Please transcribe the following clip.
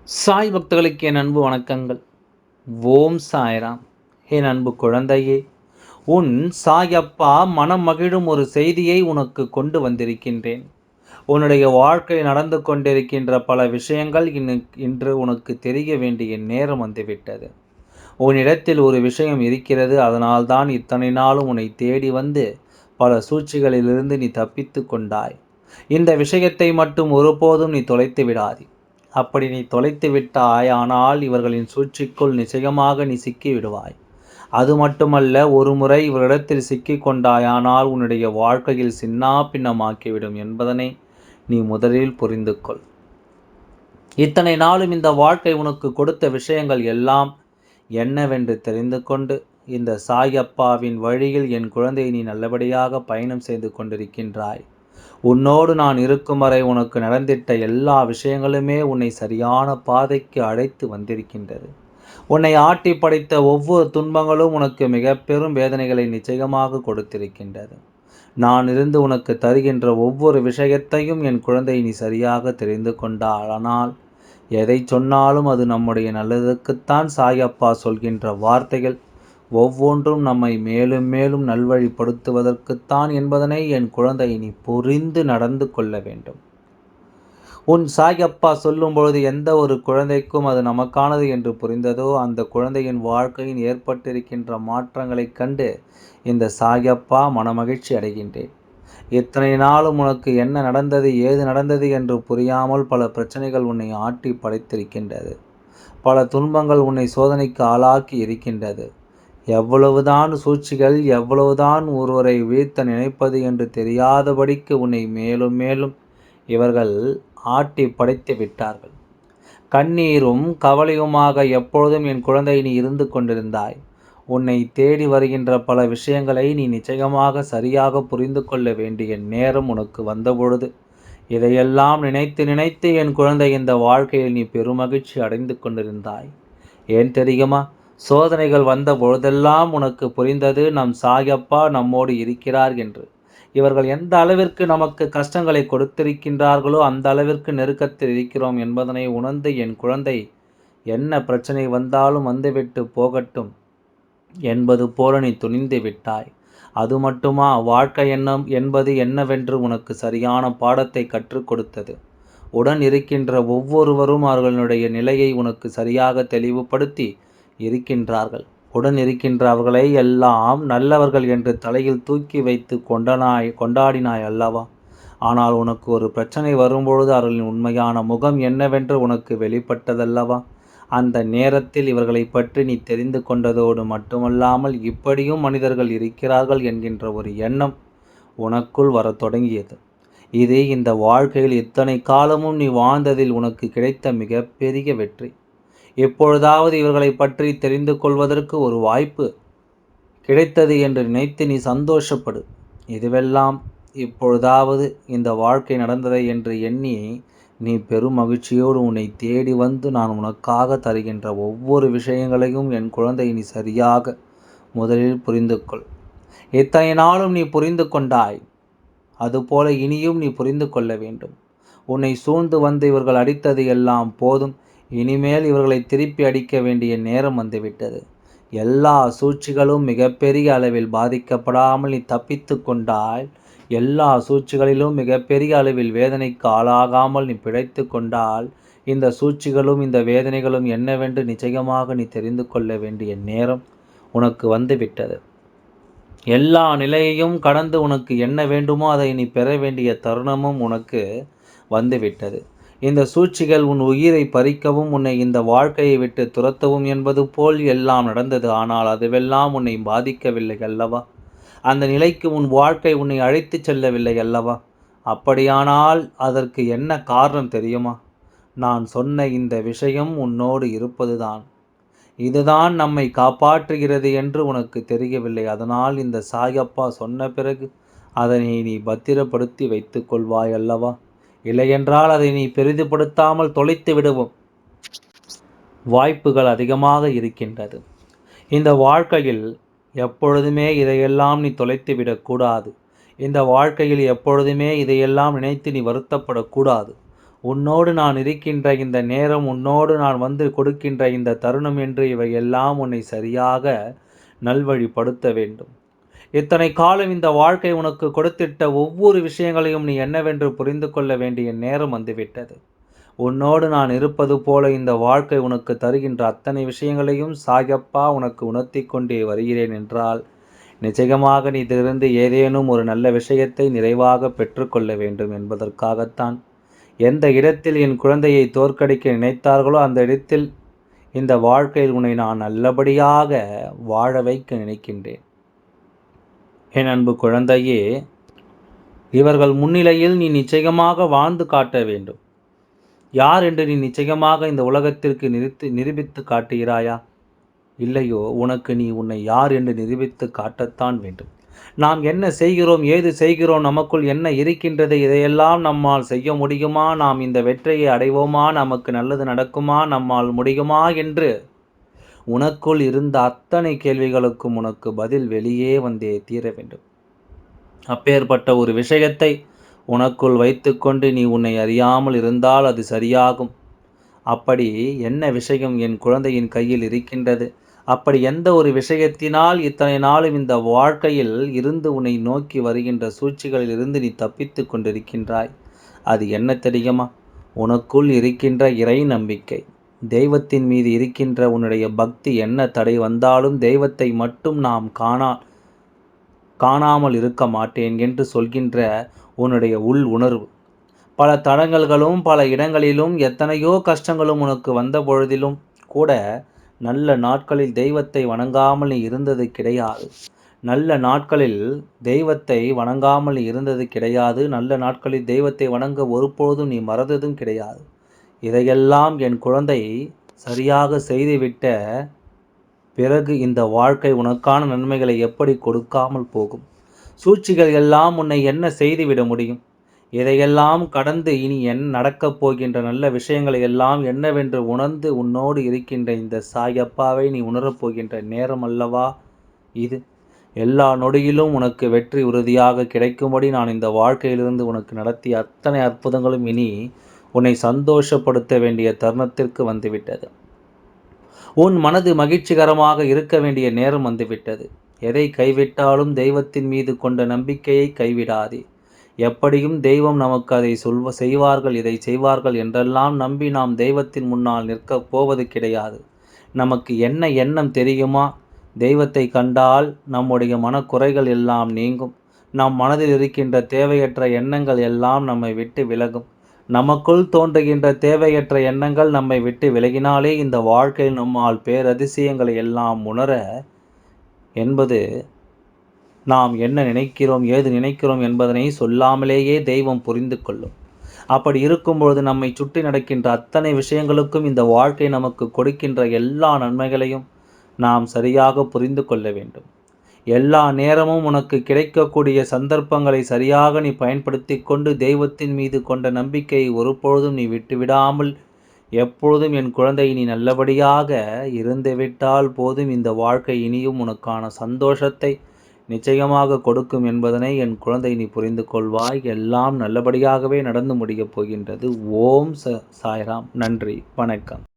சாய் பக்தர்களுக்கு என் அன்பு வணக்கங்கள். ஓம் சாய்ராம். என் அன்பு குழந்தையே, உன் சாயப்பா மனம் மகிழும் ஒரு செய்தியை உனக்கு கொண்டு வந்திருக்கின்றேன். உன்னுடைய வாழ்க்கையில் நடந்து கொண்டிருக்கின்ற பல விஷயங்கள் இன்று உனக்கு தெரிய வேண்டிய நேரம் வந்துவிட்டது. உன்னிடத்தில் ஒரு விஷயம் இருக்கிறது. அதனால்தான் இத்தனை நாளும் உன்னை தேடி வந்து பல சூழ்ச்சிகளிலிருந்து நீ தப்பித்து கொண்டாய். இந்த விஷயத்தை மட்டும் ஒருபோதும் நீ தொலைத்து விடாதே. அப்படி நீ தொலைத்து விட்டாய், ஆனால் இவர்களின் சூழ்ச்சிக்குள் நிச்சயமாக நீ சிக்கிவிடுவாய். அது மட்டுமல்ல, ஒரு முறை இவரிடத்தில் சிக்கிக் கொண்டாயானால் உன்னுடைய வாழ்க்கையில் சின்னாபின்னமாக்கிவிடும் என்பதனை நீ முதலில் புரிந்து கொள். இத்தனை நாளும் இந்த வாழ்க்கை உனக்கு கொடுத்த விஷயங்கள் எல்லாம் என்னவென்று தெரிந்து கொண்டு, இந்த சாயப்பாவின் வழியில் என் குழந்தை நீ நல்லபடியாக பயணம் செய்து கொண்டிருக்கின்றாய். உன்னோடு நான் இருக்கும் வரை உனக்கு நடந்திட்ட எல்லா விஷயங்களுமே உன்னை சரியான பாதைக்கு அழைத்து வந்திருக்கின்றது. உன்னை ஆட்டி படைத்த ஒவ்வொரு துன்பங்களும் உனக்கு மிக பெரும் வேதனைகளை நிச்சயமாக கொடுத்திருக்கின்றது. நான் இருந்து உனக்கு தருகின்ற ஒவ்வொரு விஷயத்தையும் என் குழந்தை நீ சரியாக தெரிந்து கொண்டால், ஆனால் எதை சொன்னாலும் அது நம்முடைய நல்லதுக்குத்தான். சாயப்பா சொல்கின்ற வார்த்தைகள் ஒவ்வொன்றும் நம்மை மேலும் மேலும் நல்வழிப்படுத்துவதற்குத்தான் என்பதனை என் குழந்தை நீ புரிந்து நடந்து கொள்ள வேண்டும். உன் சாயப்பா சொல்லும் பொழுது எந்த ஒரு குழந்தைக்கும் அது நமக்கானது என்று புரிந்ததோ, அந்த குழந்தையின் வாழ்க்கையில் ஏற்பட்டிருக்கின்ற மாற்றங்களைக் கண்டு இந்த சாயப்பா மனமகிழ்ச்சி அடைகின்றேன். இத்தனை நாளும் உனக்கு என்ன நடந்தது, ஏது நடந்தது என்று புரியாமல் பல பிரச்சனைகள் உன்னை ஆட்டி படைத்திருக்கின்றது. பல துன்பங்கள் உன்னை சோதனைக்கு ஆளாக்கி இருக்கின்றது. எவ்வளவுதான் சூழ்ச்சிகள், எவ்வளவுதான் ஒருவரை வீழ்த்த நினைப்பது என்று தெரியாதபடிக்கு உன்னை மேலும் மேலும் இவர்கள் ஆட்டி படைத்து விட்டார்கள். கண்ணீரும் கவலையுமாக எப்பொழுதும் என் குழந்தை நீ இருந்து கொண்டிருந்தாய். உன்னை தேடி வருகின்ற பல விஷயங்களை நீ நிச்சயமாக சரியாக புரிந்து கொள்ள வேண்டிய நேரம் உனக்கு வந்தபொழுது, இதையெல்லாம் நினைத்து நினைத்து என் குழந்தை இந்த வாழ்க்கையில் நீ பெருமகிழ்ச்சி அடைந்து கொண்டிருந்தாய். ஏன் தெரியுமா? சோதனைகள் வந்த பொழுதெல்லாம் உனக்கு புரிந்தது, நம் சாயப்பா நம்மோடு இருக்கிறார் என்று. இவர்கள் எந்த அளவிற்கு நமக்கு கஷ்டங்களை கொடுத்திருக்கின்றார்களோ அந்த அளவிற்கு நெருக்கத்தில் இருக்கிறோம் என்பதனை உணர்ந்து என் குழந்தை, என்ன பிரச்சனை வந்தாலும் வந்துவிட்டு போகட்டும் என்பது போல நீ துணிந்து விட்டாய். அது மட்டுமா, வாழ்க்கை எண்ணம் என்பது என்னவென்று உனக்கு சரியான பாடத்தை கற்றுக் கொடுத்தது. உடன் இருக்கின்ற ஒவ்வொருவரும் அவர்களுடைய நிலையை உனக்கு சரியாக தெளிவுபடுத்தி இருக்கின்றார்கள். உடன் இருக்கின்றவர்களை எல்லாம் நல்லவர்கள் என்று தலையில் தூக்கி வைத்து கொண்டாடினாய் அல்லவா? ஆனால் உனக்கு ஒரு பிரச்சனை வரும்பொழுது அவர்களின் உண்மையான முகம் என்னவென்று உனக்கு வெளிப்பட்டதல்லவா? அந்த நேரத்தில் இவர்களை பற்றி நீ தெரிந்து கொண்டதோடு மட்டுமல்லாமல், இப்படியும் மனிதர்கள் இருக்கிறார்கள் என்கின்ற ஒரு எண்ணம் உனக்குள் வரத் தொடங்கியது. இது இந்த வாழ்க்கையில் இத்தனை காலமும் நீ வாழ்ந்ததில் உனக்கு கிடைத்த மிகப்பெரிய வெற்றி. எப்பொழுதாவது இவர்களை பற்றி தெரிந்து கொள்வதற்கு ஒரு வாய்ப்பு கிடைத்தது என்று நினைத்து நீ சந்தோஷப்படு. இதுவெல்லாம் இப்பொழுதாவது இந்த வாழ்க்கை நடந்ததை என்று எண்ணி நீ பெரும் மகிழ்ச்சியோடு உன்னை தேடி வந்து நான் உனக்காக தருகின்ற ஒவ்வொரு விஷயங்களையும் என் குழந்தை நீ சரியாக முதலில் புரிந்து கொள். இத்தனை நாளும் நீ புரிந்து கொண்டாய், அதுபோல இனியும் நீ புரிந்து கொள்ள வேண்டும். உன்னை சூழ்ந்து வந்து இவர்கள் அடித்தது எல்லாம் போதும். இனிமேல் இவர்களை திருப்பி அடிக்க வேண்டிய நேரம் வந்துவிட்டது. எல்லா சூழ்ச்சிகளும் மிகப்பெரிய அளவில் பாதிக்கப்படாமல் நீ தப்பித்து கொண்டால், எல்லா சூழ்ச்சிகளிலும் மிகப்பெரிய அளவில் வேதனைக்கு ஆளாகாமல் நீ பிழைத்து கொண்டால், இந்த சூழ்ச்சிகளும் இந்த வேதனைகளும் என்னவென்று நிச்சயமாக நீ தெரிந்து கொள்ள வேண்டிய நேரம் உனக்கு வந்துவிட்டது. எல்லா நிலையையும் கடந்து உனக்கு என்ன வேண்டுமோ அதை நீ பெற வேண்டிய தருணமும் உனக்கு வந்துவிட்டது. இந்த சூழ்ச்சிகள் உன் உயிரை பறிக்கவும் உன்னை இந்த வாழ்க்கையை விட்டு துரத்தவும் என்பது போல் எல்லாம் நடந்தது. ஆனால் அதுவெல்லாம் உன்னை பாதிக்கவில்லை அல்லவா? அந்த நிலைக்கு உன் வாழ்க்கை உன்னை அழைத்து செல்லவில்லை அல்லவா? அப்படியானால் அதற்கு என்ன காரணம் தெரியுமா? நான் சொன்ன இந்த விஷயம் உன்னோடு இருப்பதுதான். இதுதான் நம்மை காப்பாற்றுகிறது என்று உனக்கு தெரியவில்லை. அதனால் இந்த சாயப்பா சொன்ன பிறகு அதனை நீ பத்திரப்படுத்தி வைத்து கொள்வாய் அல்லவா? இல்லையென்றால் அதை நீ பெரிதுபடுத்தாமல் தொலைத்து விடுவோம் வாய்ப்புகள் அதிகமாக இருக்கின்றது. இந்த வாழ்க்கையில் எப்பொழுதுமே இதையெல்லாம் நீ தொலைத்து விடக்கூடாது. இந்த வாழ்க்கையில் எப்பொழுதுமே இதையெல்லாம் நினைத்து நீ வருத்தப்படக்கூடாது. உன்னோடு நான் இருக்கின்ற இந்த நேரம், உன்னோடு நான் வந்து கொடுக்கின்ற இந்த தருணம் என்று இவையெல்லாம் உன்னை சரியாக நல்வழிப்படுத்த வேண்டும். இத்தனை காலம் இந்த வாழ்க்கை உனக்கு கொடுத்திட்ட ஒவ்வொரு விஷயங்களையும் நீ என்னவென்று புரிந்து கொள்ள வேண்டிய நேரம் வந்துவிட்டது. உன்னோடு நான் இருப்பது போல இந்த வாழ்க்கை உனக்கு தருகின்ற அத்தனை விஷயங்களையும் சாயப்பா உனக்கு உணர்த்தி கொண்டே வருகிறேன் என்றால், நிச்சயமாக நீ இதிலிருந்து ஏதேனும் ஒரு நல்ல விஷயத்தை நிறைவாக பெற்றுக்கொள்ள வேண்டும் என்பதற்காகத்தான். எந்த இடத்தில் என் குழந்தையை தோற்கடிக்க நினைத்தார்களோ அந்த இடத்தில் இந்த வாழ்க்கையில் உன்னை நான் நல்லபடியாக வாழ வைக்க நினைக்கின்றேன். என் அன்பு குழந்தையே, இவர்கள் முன்னிலையில் நீ நிச்சயமாக வாழ்ந்து காட்ட வேண்டும். யார் என்று நீ நிச்சயமாக இந்த உலகத்திற்கு நிரூபித்து காட்டுகிறாயா? இல்லையோ, உனக்கு நீ உன்னை யார் என்று நிரூபித்து காட்டத்தான் வேண்டும். நாம் என்ன செய்கிறோம், ஏது செய்கிறோம், நமக்குள் என்ன இருக்கின்றது, இதையெல்லாம் நம்மால் செய்ய முடியுமா, நாம் இந்த வெற்றியை அடைவோமா, நமக்கு நல்லது நடக்குமா, நம்மால் முடியுமா என்று உனக்குள் இருந்த அத்தனை கேள்விகளுக்கும் உனக்கு பதில் வெளியே வந்தே தீர வேண்டும். அப்பேற்பட்ட ஒரு விஷயத்தை உனக்குள் வைத்துக்கொண்டு நீ உன்னை அறியாமல் இருந்தால் அது சரியாகும். அப்படி என்ன விஷயம் என் குழந்தையின் கையில் இருக்கின்றது? அப்படி எந்த ஒரு விஷயத்தினால் இத்தனை நாளும் இந்த வாழ்க்கையில் இருந்து உன்னை நோக்கி வருகின்ற சூழ்ச்சிகளில் இருந்து நீ தப்பித்து கொண்டிருக்கின்றாய்? அது என்ன தெரியுமா? உனக்குள் இருக்கின்ற இறை நம்பிக்கை. தெய்வத்தின் மீது இருக்கின்ற உன்னுடைய பக்தி. என்ன தடை வந்தாலும் தெய்வத்தை மட்டும் நாம் காணாமல் இருக்க மாட்டேன் என்று சொல்கின்ற உன்னுடைய உள் உணர்வு. பல தடங்கல்களும் பல இடங்களிலும் எத்தனையோ கஷ்டங்களும் உனக்கு வந்த பொழுதிலும் கூட நல்ல நாட்களில் தெய்வத்தை வணங்காமல் நீ இருந்தது கிடையாது. நல்ல நாட்களில் தெய்வத்தை வணங்காமல் நீ இருந்தது கிடையாது. நல்ல நாட்களில் தெய்வத்தை வணங்க ஒருபொழுதும் நீ மறந்ததும் கிடையாது. இதையெல்லாம் என் குழந்தை சரியாக செய்துவிட்ட பிறகு இந்த வாழ்க்கை உனக்கான நன்மைகளை எப்படி கொடுக்காமல் போகும்? சூழ்ச்சிகள் எல்லாம் உன்னை என்ன செய்துவிட முடியும்? இதையெல்லாம் கடந்து இனி நடக்கப் போகின்ற நல்ல விஷயங்களை எல்லாம் என்னவென்று உணர்ந்து உன்னோடு இருக்கின்ற இந்த சாயப்பாவை நீ உணரப்போகின்ற நேரம் அல்லவா இது? எல்லா நொடியிலும் உனக்கு வெற்றி உறுதியாக கிடைக்கும்படி நான் இந்த வாழ்க்கையிலிருந்து உனக்கு நடத்திய அத்தனை அற்புதங்களும் இனி உன்னை சந்தோஷப்படுத்த வேண்டிய தருணத்திற்கு வந்துவிட்டது. உன் மனது மகிழ்ச்சிகரமாக இருக்க வேண்டிய நேரம் வந்துவிட்டது. எதை கைவிட்டாலும் தெய்வத்தின் மீது கொண்ட நம்பிக்கையை கைவிடாதே. எப்படியும் தெய்வம் நமக்கு அதை செய்வார்கள், இதை செய்வார்கள் என்றெல்லாம் நம்பி நாம் தெய்வத்தின் முன்னால் நிற்கப் போவது கிடையாது. நமக்கு என்ன எண்ணம் தெரியுமா? தெய்வத்தை கண்டால் நம்முடைய மனக்குறைகள் எல்லாம் நீங்கும். நம் மனதில் இருக்கின்ற தேவையற்ற எண்ணங்கள் எல்லாம் நம்மை விட்டு விலகும். நமக்குள் தோன்றுகின்ற தேவையற்ற எண்ணங்கள் நம்மை விட்டு விலகினாலே இந்த வாழ்க்கையில் நம்மால் பேரதிசயங்களை எல்லாம் உணர என்பது நாம் என்ன நினைக்கிறோம், ஏது நினைக்கிறோம் என்பதனை சொல்லாமலேயே தெய்வம் புரிந்து கொள்ளும். அப்படி இருக்கும்பொழுது நம்மை சுற்றி நடக்கின்ற அத்தனை விஷயங்களுக்கும் இந்த வாழ்க்கை நமக்கு கொடுக்கின்ற எல்லா நன்மைகளையும் நாம் சரியாக புரிந்து கொள்ள வேண்டும். எல்லா நேரமும் உனக்கு கிடைக்கக்கூடிய சந்தர்ப்பங்களை சரியாக நீ பயன்படுத்தி கொண்டு தெய்வத்தின் மீது கொண்ட நம்பிக்கையை ஒருபொழுதும் நீ விட்டுவிடாமல் எப்பொழுதும் என் குழந்தை நீ நல்லபடியாக இருந்துவிட்டால் போதும். இந்த வாழ்க்கை இனியும் உனக்கான சந்தோஷத்தை நிச்சயமாக கொடுக்கும் என்பதனை என் குழந்தை நீ புரிந்து கொள்வாய். எல்லாம் நல்லபடியாகவே நடந்து முடியப் போகின்றது. ஓம் சாய்ராம். நன்றி, வணக்கம்.